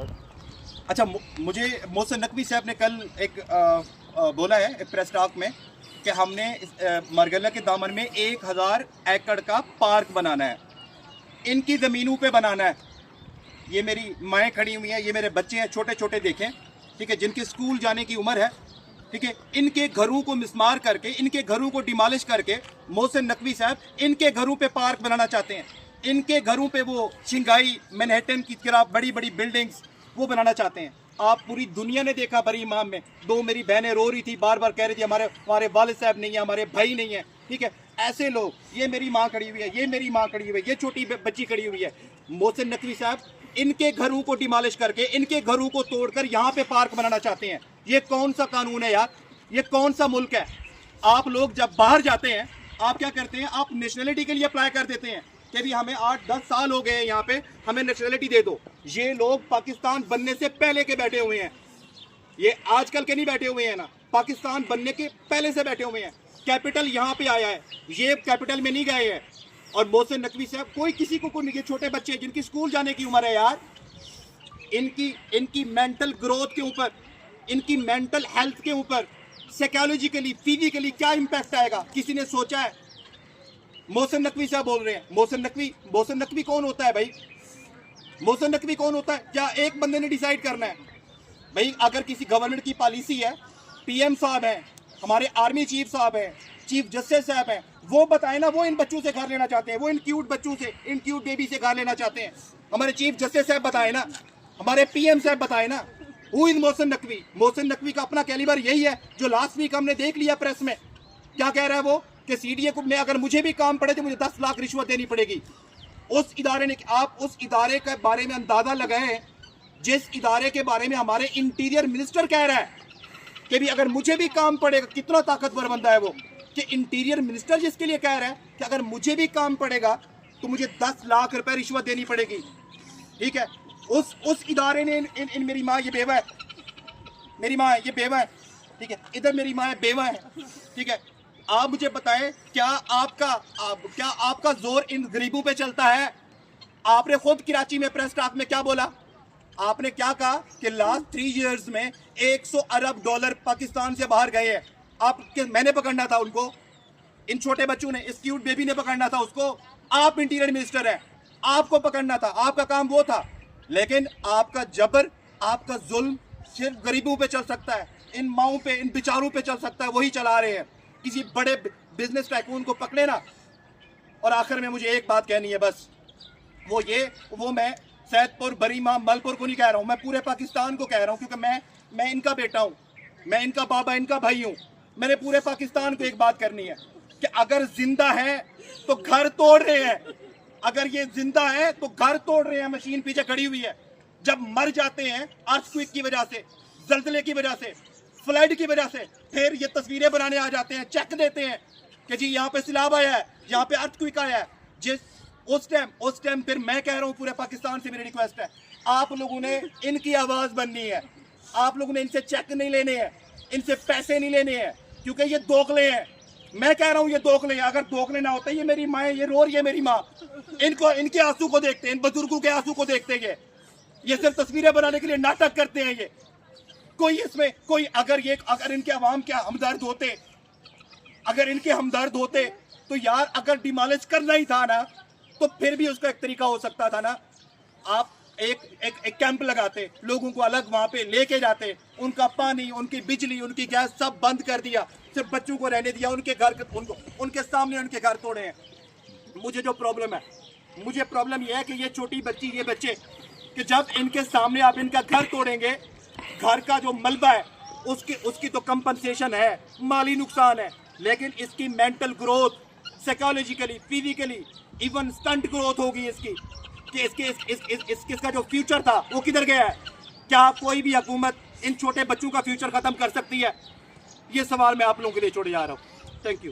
अच्छा, मुझे मोहसिन नकवी साहब ने कल एक बोला है एक प्रेस टॉक में कि हमने मरगला के दामन में 1000 एकड़ का पार्क बनाना है, इनकी ज़मीनों पे बनाना है। ये मेरी माएँ खड़ी हुई हैं, ये मेरे बच्चे हैं छोटे छोटे, देखें, ठीक है, जिनके स्कूल जाने की उम्र है, ठीक है। इनके घरों को मिसमार करके, इनके घरों को डिमोलिश करके मोहसिन नकवी साहब इनके घरों पे पार्क बनाना चाहते हैं। इनके घरों पे वो शिंघाई मैनहट्टन की तरह बड़ी बड़ी बिल्डिंग्स वो बनाना चाहते हैं। आप पूरी दुनिया ने देखा बरी इमाम में, दो मेरी बहनें रो रही थी, बार बार कह रही थी हमारे वालिद साहब नहीं है, हमारे भाई नहीं है, ठीक है। ऐसे लोग, ये मेरी माँ खड़ी हुई है, ये मेरी माँ खड़ी हुई है, ये छोटी बच्ची खड़ी हुई है। मोहसिन नकवी साहब इनके घरों को डिमोलिश करके, इनके घरों को तोड़कर यहाँ पे पार्क बनाना चाहते हैं। ये कौन सा कानून है यार? ये कौन सा मुल्क है? आप लोग जब बाहर जाते हैं, आप क्या करते हैं? आप नेशनलिटी के लिए अप्लाई कर देते हैं कि भी हमें 8-10 साल हो गए यहाँ पे, हमें नेशनलिटी दे दो। ये लोग पाकिस्तान बनने से पहले के बैठे हुए हैं, ये आजकल के नहीं बैठे हुए हैं ना, पाकिस्तान बनने के पहले से बैठे हुए हैं। कैपिटल यहाँ पे आया है, ये कैपिटल में नहीं गए हैं। और मोहसिन नकवी साहब कोई किसी को नहीं, छोटे बच्चे जिनकी स्कूल जाने की उम्र है यार, इनकी मेंटल ग्रोथ के ऊपर, इनकी मेंटल हेल्थ के ऊपर, साइकोलॉजिकली, फिजिकली क्या इम्पैक्ट आएगा? किसी ने सोचा है? मोहसिन नकवी साहब बोल रहे हैं। मोहसिन नकवी कौन होता है भाई? मोहसिन नकवी कौन होता है? क्या एक बंदे ने डिसाइड करना है भाई? अगर किसी गवर्नमेंट की पॉलिसी है, पीएम साहब हैं, हमारे आर्मी चीफ साहब हैं, चीफ जस्टिस साहब हैं, वो बताए ना, वो इन बच्चों से घर लेना चाहते हैं, वो इन क्यूट बच्चों से, इन क्यूट बेबी से घर लेना चाहते हैं। हमारे चीफ जस्टिस साहब बताए ना, हमारे पीएम साहब बताए ना। Who is Mohsin Naqvi? मोहसिन नकवी का अपना कैलिबर यही है जो लास्ट वीक हमने देख लिया प्रेस में। क्या कह रहा है वो कि सीडीए को में अगर मुझे भी काम पड़े तो मुझे 10 लाख रिश्वत देनी पड़ेगी। उस इदारे ने, आप उस इदारे के बारे में अंदाजा लगाएं जिस इदारे के बारे में हमारे इंटीरियर मिनिस्टर कह रहा है कि भी अगर मुझे भी काम पड़ेगा। कितना ताकतवर बंदा है वो कि इंटीरियर मिनिस्टर जिसके लिए कह रहा है कि अगर मुझे भी काम पड़ेगा तो मुझे 10 लाख रुपए रिश्वत देनी पड़ेगी, ठीक है। उस इदारे ने इन मेरी माँ ये बेवा है, मेरी माँ ये बेवा है, ठीक है, इधर मेरी माँ बेवा है, ठीक है। आप मुझे बताएं, क्या आपका जोर इन गरीबों पे चलता है? आपने खुद कराची में प्रेस टॉक में क्या बोला? आपने क्या कहा कि लास्ट 3 इयर्स में 100 अरब डॉलर पाकिस्तान से बाहर गए हैं। मैंने पकड़ना था उनको, इन छोटे बच्चों ने, इस क्यूट बेबी ने पकड़ना था उसको। आप इंटीरियर मिनिस्टर हैं, आपको पकड़ना था, आपका काम वो था। लेकिन आपका जबर, आपका जुल्म सिर्फ गरीबों पे चल सकता है, इन माओं पे, इन बेचारों पे चल सकता है, वही चला रहे हैं। किसी बड़े बिजनेस टाइकून को पकड़े ना। और आखिर में मुझे एक बात कहनी है बस, वो मैं सैदपुर, बरीमा, मलपुर को नहीं कह रहा हूँ, मैं पूरे पाकिस्तान को कह रहा हूँ, क्योंकि मैं इनका बेटा हूँ, मैं इनका बाबा, इनका भाई हूँ। मैंने पूरे पाकिस्तान को एक बात करनी है कि अगर जिंदा है तो घर तोड़ रहे हैं, अगर ये जिंदा है तो घर तोड़ रहे हैं। मशीन पीछे खड़ी हुई है। जब मर जाते हैं अर्थक्वेक की वजह से, जल्जले की वजह से, फ्लड की वजह से, फिर ये तस्वीरें बनाने आ जाते हैं, चेक देते हैं कि जी यहाँ पे सैलाब आया है, यहाँ पे अर्थक्वेक आया है। उस टाइम फिर मैं कह रहा हूँ, पूरे पाकिस्तान से मेरी रिक्वेस्ट है, आप लोगों ने इनकी आवाज बननी है। आप लोगों ने इनसे चेक नहीं लेने हैं, इनसे पैसे नहीं लेने हैं, क्योंकि ये दोगले हैं। मैं कह रहा हूँ ये दोगले हैं। अगर दोगले ना होते, ये मेरी माँ, ये रो रही है मेरी माँ, इनको, इनके आंसू को देखते हैं, इन बुजुर्गों के आंसू को देखते हैं। ये सिर्फ तस्वीरें बनाने के लिए नाटक करते हैं। ये कोई इसमें कोई, अगर इनके अवाम के हमदर्द होते, अगर इनके हमदर्द होते तो यार, अगर डिमोलिश करना ही था ना, तो फिर भी उसका एक तरीका हो सकता था ना। आप एक कैंप लगाते, लोगों को अलग वहां पे लेके जाते, उनका पानी, उनकी बिजली, उनकी गैस सब बंद कर दिया, सिर्फ बच्चों को रहने दिया, उनके सामने उनके घर तोड़े हैं। मुझे जो प्रॉब्लम है, मुझे प्रॉब्लम यह है कि ये छोटी बच्ची, ये बच्चे, कि जब इनके सामने आप इनका घर तोड़ेंगे, घर का जो मलबा है उसकी तो कंपनसेशन है, माली नुकसान है, लेकिन इसकी mental growth, psychologically, physically, even stunt growth होगी इसकी, कि इसका जो फ्यूचर था वो किधर गया है? क्या कोई भी हुकूमत इन छोटे बच्चों का फ्यूचर खत्म कर सकती है? ये सवाल मैं आप लोगों के लिए छोड़े जा रहा हूँ। Thank you.